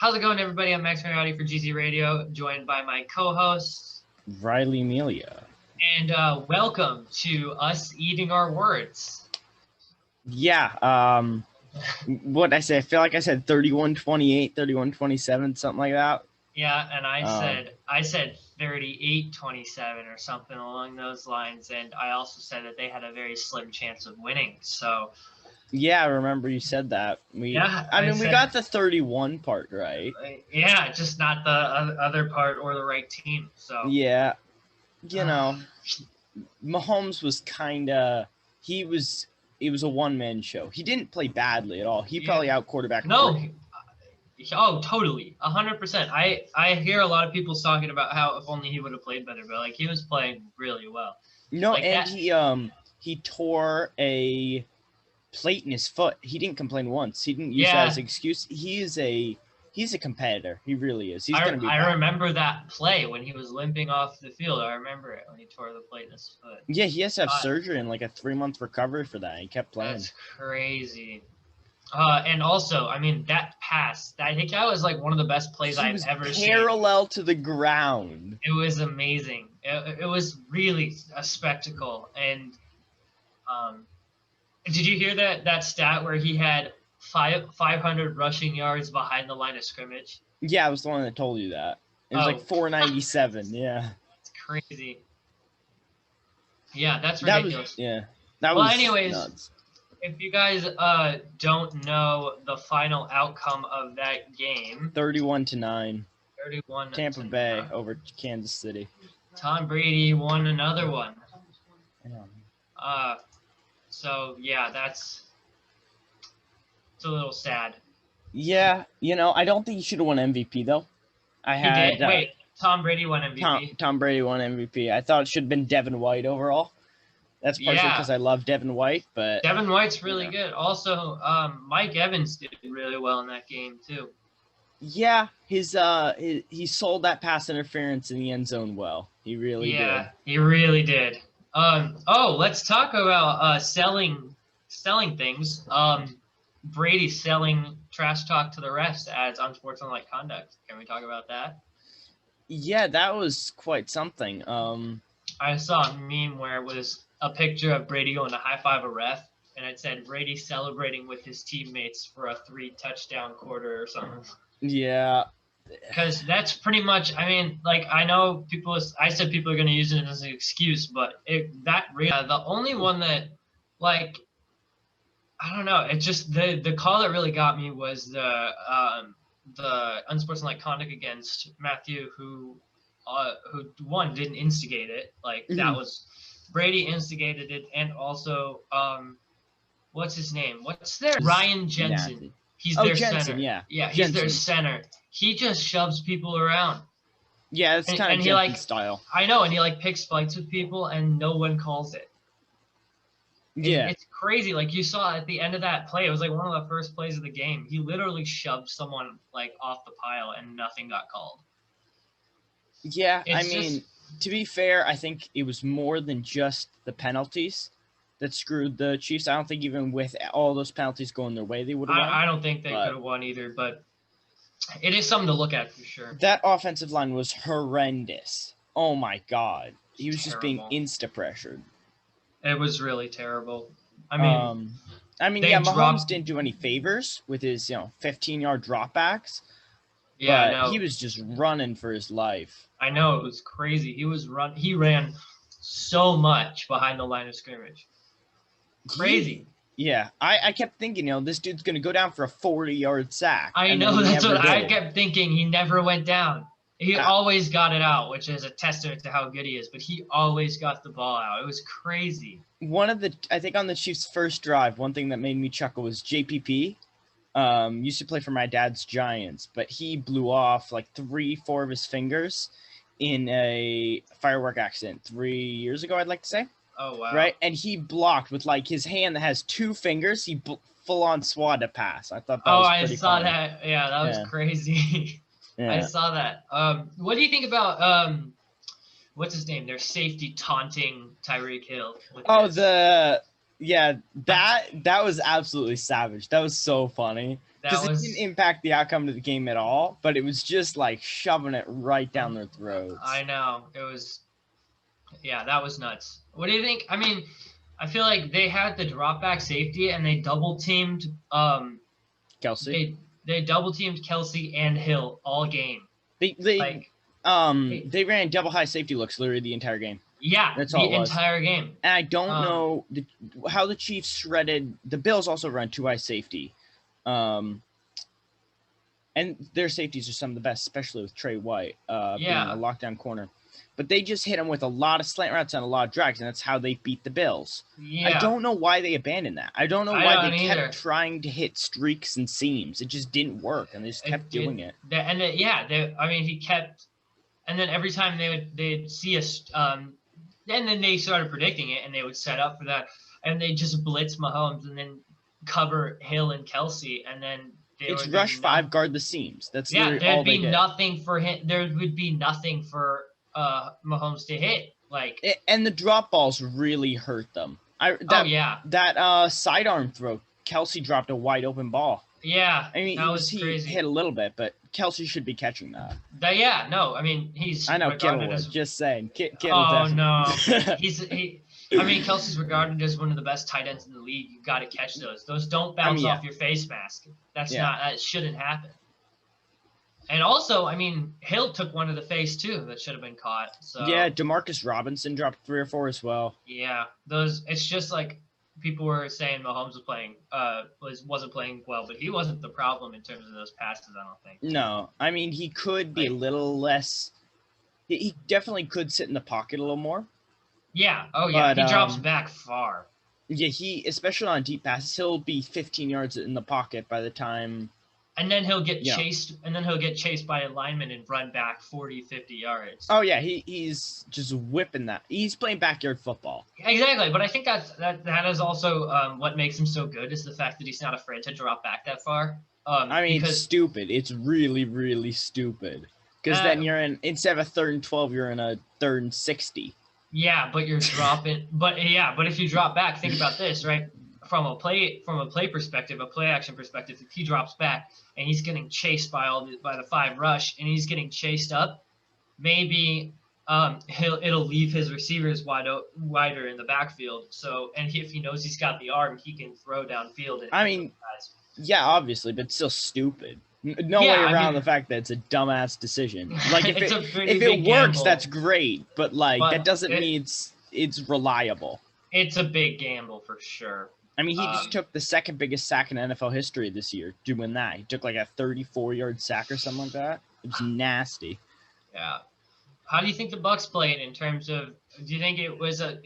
How's it going, everybody? I'm Max Mariotti for GZ Radio, joined by my co-host Riley Amelia. And welcome to us eating our words. Yeah. What I say? I feel like I said 31-28, 31-27, something like that. Yeah, and I said 38-27 or something along those lines, and I also said that they had a very slim chance of winning. So yeah, I remember you said that. We got the 31 part right. Yeah, just not the other part or the right team. So yeah, Mahomes was it was a one-man show. He didn't play badly at all. He probably out-quarterbacked. No. Oh, totally, 100%. I hear a lot of people talking about how if only he would have played better, but like he was playing really well. No, like and he tore a plate in his foot. He didn't complain once. He didn't use that as an excuse. He's a competitor. He really is. He's going to be. I remember that play when he was limping off the field. I remember it when he tore the plate in his foot. Yeah, he has to have surgery and like a 3-month recovery for that. He kept playing. That's crazy. And also, I mean, that pass, I think that was like one of the best plays I've ever seen. Parallel to the ground. It was amazing. It was really a spectacle. And did you hear that stat where he had 500 rushing yards behind the line of scrimmage? Yeah, I was the one that told you that. It was like 497. Yeah. It's crazy. Yeah, that's ridiculous. That was anyways, nuts. If you guys don't know the final outcome of that game, 31-9. 31. Tampa Bay over Kansas City. Tom Brady won another one. So yeah, it's a little sad. Yeah, I don't think he should have won MVP though. He did. Wait, Tom Brady won MVP. Tom Brady won MVP. I thought it should have been Devin White overall. That's partially because I love Devin White, but Devin White's really good. Also, Mike Evans did really well in that game too. Yeah, he sold that pass interference in the end zone well. He really did. Yeah, he really did. Let's talk about selling things. Brady selling trash talk to the refs as unsportsmanlike conduct. Can we talk about that? Yeah, that was quite something. I saw a meme where it was a picture of Brady going to high-five a ref, and it said Brady celebrating with his teammates for a 3-touchdown quarter or something. Yeah. Because that's pretty much, I mean, like, I know I said people are going to use it as an excuse, but the only one that, like, I don't know, it just, the call that really got me was the unsportsmanlike conduct against Matthew, who didn't instigate it. Like, that was... Brady instigated it, and also, what's his name? Ryan Jensen. He's their center. Yeah, he's their center. He just shoves people around. Yeah, it's kind of Jensen's style. I know, and he picks fights with people, and no one calls it. Yeah, it's crazy. Like you saw at the end of that play, it was like one of the first plays of the game. He literally shoved someone off the pile, and nothing got called. Yeah, to be fair, I think it was more than just the penalties that screwed the Chiefs. I don't think even with all those penalties going their way, they would have won. I don't think they could have won either, but it is something to look at for sure. That offensive line was horrendous. Oh, my God. He was just being insta-pressured. It was really terrible. Mahomes didn't do any favors with his, 15-yard dropbacks. Yeah, but he was just running for his life. I know, it was crazy. He ran so much behind the line of scrimmage. Crazy. Yeah, I kept thinking, this dude's going to go down for a 40-yard sack. I know, that's what I kept thinking. He never went down. He always got it out, which is a testament to how good he is, but he always got the ball out. It was crazy. I think on the Chiefs' first drive, one thing that made me chuckle was JPP. Used to play for my dad's Giants, but he blew off 3-4 of his fingers in a firework accident 3 years ago, I'd like to say. Oh, wow. Right? And he blocked with his hand that has 2 fingers. He full-on swat a pass. I thought that was pretty funny. That. Yeah, that was crazy. Yeah. I saw that. What do you think about what's his name? Their safety taunting Tyreek Hill. That was absolutely savage. That was so funny. That Because it was. didn't impact the outcome of the game at all, but it was just like shoving it right down their throats. I know it was. Yeah, that was nuts. What do you think? I mean, I feel like they had the drop back safety and they double teamed. Kelsey. They double teamed Kelsey and Hill all game. They they ran double high safety looks literally the entire game. Yeah, That's the all it was. entire game. And I don't know how the Chiefs shredded. The Bills also run two high safety. And their safeties are some of the best, especially with Trey White being a lockdown corner. But they just hit him with a lot of slant routes and a lot of drags, and that's how they beat the Bills. Yeah. I don't know why they abandoned that. I don't know why they kept trying to hit streaks and seams. It just didn't work, and they just kept doing it. He kept, and then every time they'd see us, and then they started predicting it, and they would set up for that, and they just blitz Mahomes, and then cover Hill and Kelsey, and then it's rush 5, guard the seams. That's literally all they did. There'd be nothing for him. There would be nothing for Mahomes to hit. And the drop balls really hurt them. That sidearm throw, Kelsey dropped a wide open ball. Yeah, I mean, he hit a little bit, but Kelsey should be catching that. He's. I know Kittle was just saying. Kittle no, Kelsey's regarded as one of the best tight ends in the league. You got to catch those. Those don't bounce off your face mask. That shouldn't happen. And also, Hill took one to the face too that should have been caught. So yeah, Demarcus Robinson dropped 3 or 4 as well. Yeah, it's just like people were saying Mahomes wasn't playing well, but he wasn't the problem in terms of those passes, I don't think. No, he could be a little less. He definitely could sit in the pocket a little more. Yeah. Oh yeah. But, he drops back far. Yeah, especially on deep passes, he'll be 15 yards in the pocket by the time. And then he'll get chased, by a lineman and run back 40, 50 yards. Oh yeah, he's just whipping that. He's playing backyard football. Exactly, but I think that is also what makes him so good is the fact that he's not afraid to drop back that far. It's stupid. It's really, really stupid. Because then instead of a 3rd and 12, you're in a 3rd and 60. Yeah, but you're dropping. But if you drop back, think about this, right? From a play perspective, a play action perspective, if he drops back and he's getting chased by the 5 rush and he's getting chased up, maybe it'll leave his receivers wider in the backfield. So if he knows he's got the arm, he can throw downfield. Yeah, obviously, but still stupid. No way around the fact that it's a dumbass decision. Like if it works, gamble. That's great, but that doesn't mean it's reliable. It's a big gamble for sure. He just took the 2nd biggest sack in NFL history this year doing that. He took a 34-yard sack or something like that. It was nasty. Yeah. How do you think the Bucs played in terms of? Do you think it was a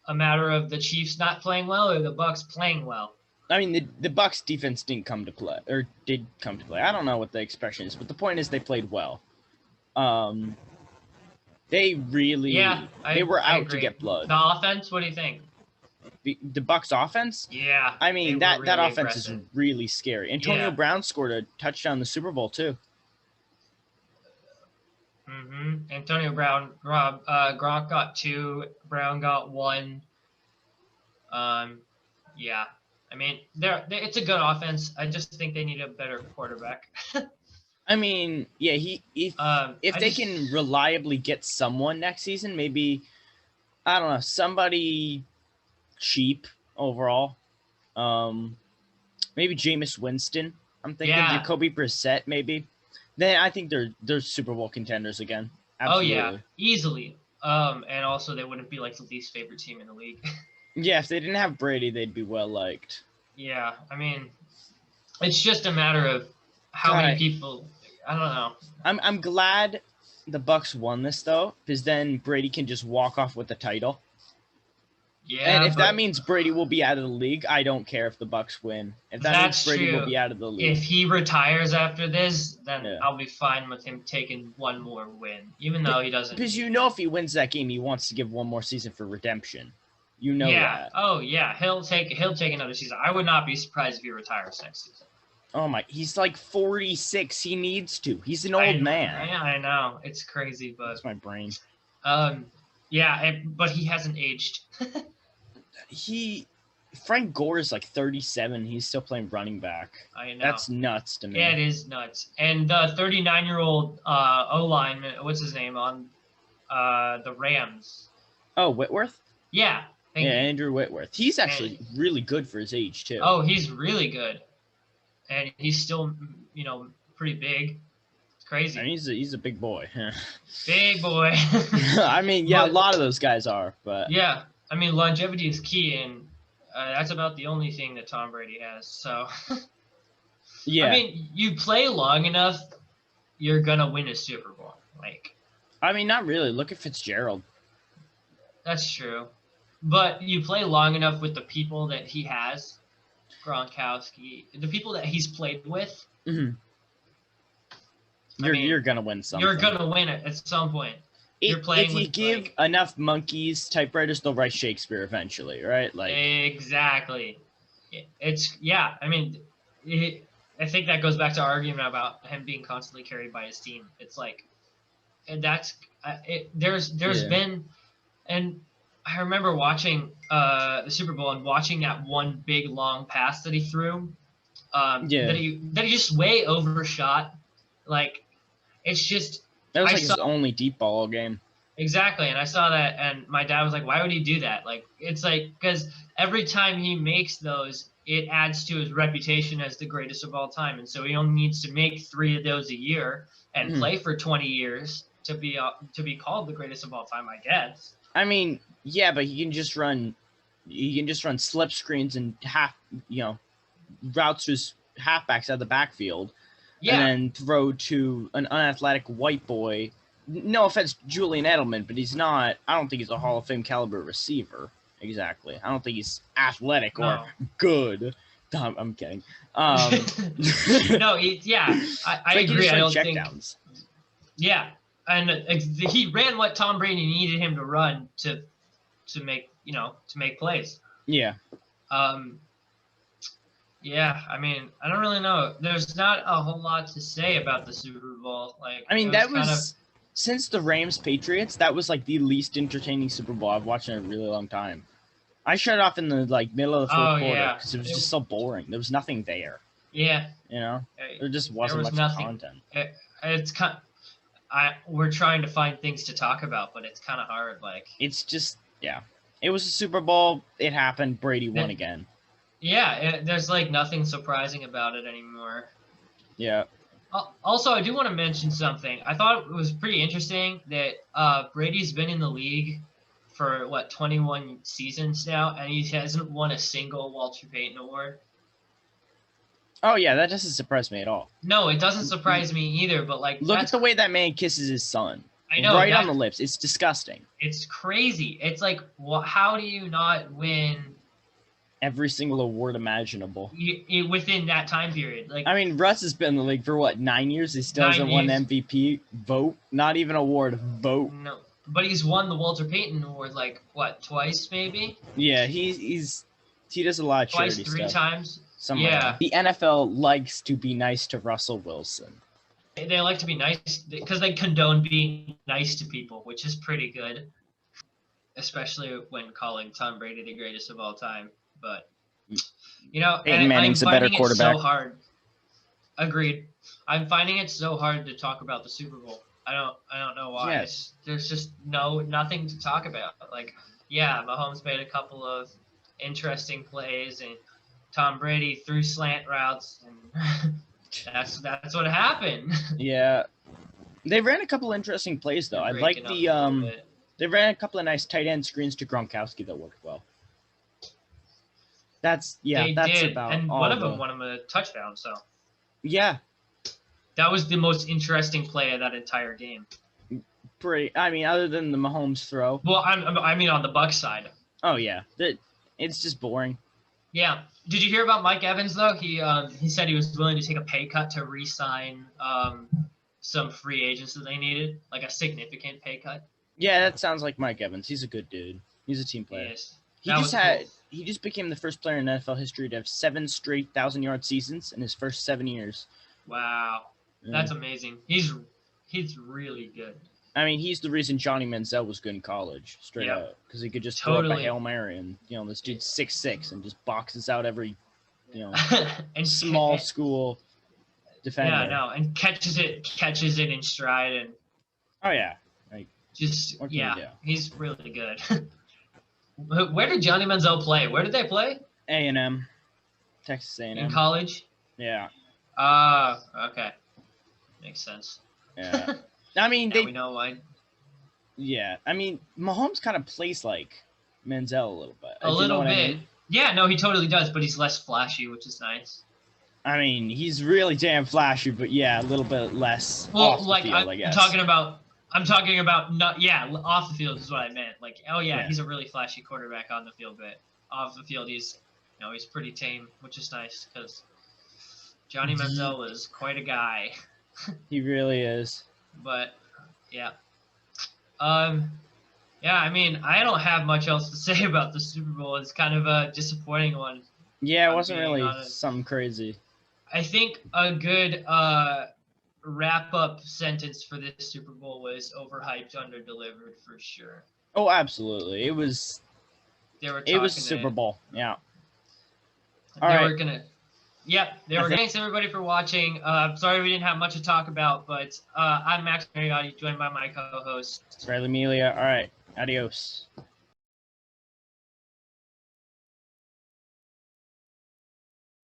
matter of the Chiefs not playing well or the Bucs playing well? The Bucs defense did come to play. I don't know what the expression is, but the point is they played well. They really they were out to get blood. The offense, what do you think? The Bucs offense? Yeah. that really offense aggressive. Is really scary. Antonio Brown scored a touchdown in the Super Bowl too. Mm-hmm. Antonio Brown, Gronk got 2, Brown got 1. Yeah. It's a good offense. I just think they need a better quarterback. If they can reliably get someone next season, maybe, I don't know, somebody cheap overall. Maybe Jameis Winston. I'm thinking Jacoby Brissett, maybe. Then I think they're Super Bowl contenders again. Absolutely. Oh yeah, easily. And also they wouldn't be the least favorite team in the league. Yeah, if they didn't have Brady, they'd be well liked. Yeah, it's just a matter of how many people. I don't know. I'm glad the Bucs won this though, because then Brady can just walk off with the title. Yeah, and if that means Brady will be out of the league, I don't care if the Bucs win. If that means Brady will be out of the league. If he retires after this, then I'll be fine with him taking one more win, even though he doesn't. Because if he wins that game, he wants to give one more season for redemption. That. Oh yeah, he'll take another season. I would not be surprised if he retires next season. Oh my, he's 46. He needs to. He's an old man. I know. It's crazy, but that's my brain. Yeah, but he hasn't aged. Frank Gore is like 37. He's still playing running back. I know. That's nuts to me. Yeah, it is nuts. And the 39-year-old O-lineman, what's his name on the Rams? Oh, Whitworth? Yeah. Thank you. Andrew Whitworth. He's actually really good for his age, too. Oh, he's really good. And he's still, pretty big. It's crazy. I mean, he's a big boy. Big boy. I mean, yeah, a lot of those guys are, but... Yeah. I mean, longevity is key, and that's about the only thing that Tom Brady has. So, yeah. I mean, you play long enough, you're going to win a Super Bowl. I mean, not really. Look at Fitzgerald. That's true. But you play long enough with the people that he has, Gronkowski, the people that he's played with. Mm-hmm. You're going to win something. You're going to win it at some point. You're playing if you give enough monkeys typewriters, they'll write Shakespeare eventually, right? Exactly. I mean, I think that goes back to our argument about him being constantly carried by his team. It's like, and that's there's been, and I remember watching the Super Bowl and watching that one big long pass that he threw, that he just way overshot. It's just. That was his only deep ball game. Exactly, and I saw that, and my dad was like, "Why would he do that?" It's because every time he makes those, it adds to his reputation as the greatest of all time, and so he only needs to make 3 of those a year and play for 20 years to be called the greatest of all time, I guess. I mean, yeah, but he can just run slip screens and routes to his halfbacks out of the backfield. Yeah. And then throw to an unathletic white boy. No offense, Julian Edelman, but he's not. I don't think he's a Hall of Fame caliber receiver. Exactly. I don't think he's athletic or good. I'm kidding. No, I agree. I don't think. Yeah, and he ran what Tom Brady needed him to run to make plays. Yeah. Yeah, I mean, I don't really know. There's not a whole lot to say about the Super Bowl. I mean, that was since the Rams Patriots, that was the least entertaining Super Bowl I've watched in a really long time. I shut off in the middle of the fourth quarter because it was just so boring. There was nothing there. Yeah. There just wasn't much content. It's we're trying to find things to talk about, but it's kind of hard. It's just it was a Super Bowl. It happened. Brady won again. Yeah, there's nothing surprising about it anymore. Yeah. Also, I do want to mention something. I thought it was pretty interesting that Brady's been in the league for 21 seasons now, and he hasn't won a single Walter Payton Award. Oh yeah, that doesn't surprise me at all. No, it doesn't surprise me either. But look at the way that man kisses his son. I know, right on the lips. It's disgusting. It's crazy. It's how do you not win every single award imaginable within that time period? I mean, Russ has been in the league for 9 years. He still hasn't won MVP vote. Not even award vote. No, but he's won the Walter Payton Award twice maybe. Yeah, he does a lot of charity stuff. Twice, 3 times. The NFL likes to be nice to Russell Wilson. They like to be nice because they condone being nice to people, which is pretty good, especially when calling Tom Brady the greatest of all time. But Peyton Manning's a better quarterback. So hard. Agreed. I'm finding it so hard to talk about the Super Bowl. I don't know why. Yes. There's just nothing to talk about. Mahomes made a couple of interesting plays, and Tom Brady threw slant routes, and that's what happened. Yeah, they ran a couple interesting plays though. I like they ran a couple of nice tight end screens to Gronkowski that worked well. That's about and all one of them won him a touchdown. So yeah, that was the most interesting play of that entire game. Other than the Mahomes throw. Well, I mean on the Bucs side. Oh yeah, it's just boring. Yeah. Did you hear about Mike Evans though? He said he was willing to take a pay cut to re-sign some free agents that they needed, a significant pay cut. Yeah, that sounds like Mike Evans. He's a good dude. He's a team player. Yes. He just became the first player in NFL history to have 7 straight 1,000-yard seasons in his first 7 years. Wow, that's amazing. He's really good. I mean, he's the reason Johnny Manziel was good in college, straight Yep. up, because he could just throw up a Totally. Hail Mary, and this dude's 6'6" and just boxes out every, and small school defender. Yeah, no, and catches it in stride, and Oh yeah, just what can you do? he's really good. Where did Johnny Manziel play? Where did they play? A&M, Texas A&M. In college? Yeah, Okay, makes sense. yeah. I mean, Now we know why. Yeah, I mean, Mahomes kind of plays like Manziel a little bit. A Do you know little what bit. I mean? Yeah, no, he totally does, but he's less flashy, which is nice. I mean, he's really damn flashy, but yeah, a little bit less Well, off the like field, I I'm guess. talking about not off the field is what I meant. Like, oh yeah, Yeah. he's a really flashy quarterback on the field, but off the field he's he's pretty tame, which is nice because Johnny Manziel is quite a guy. He really is. But yeah. Yeah, I mean, I don't have much else to say about the Super Bowl. It's kind of a disappointing one. Yeah, it I'm wasn't being really honest. something crazy. I think a good wrap-up sentence for this Super Bowl was overhyped, under-delivered for sure. Oh, absolutely. It was Super Bowl. Yeah. All right. Thanks everybody for watching. I'm sorry we didn't have much to talk about, but I'm Max Mariotti, joined by my co-host Riley Melia. All right. Adios.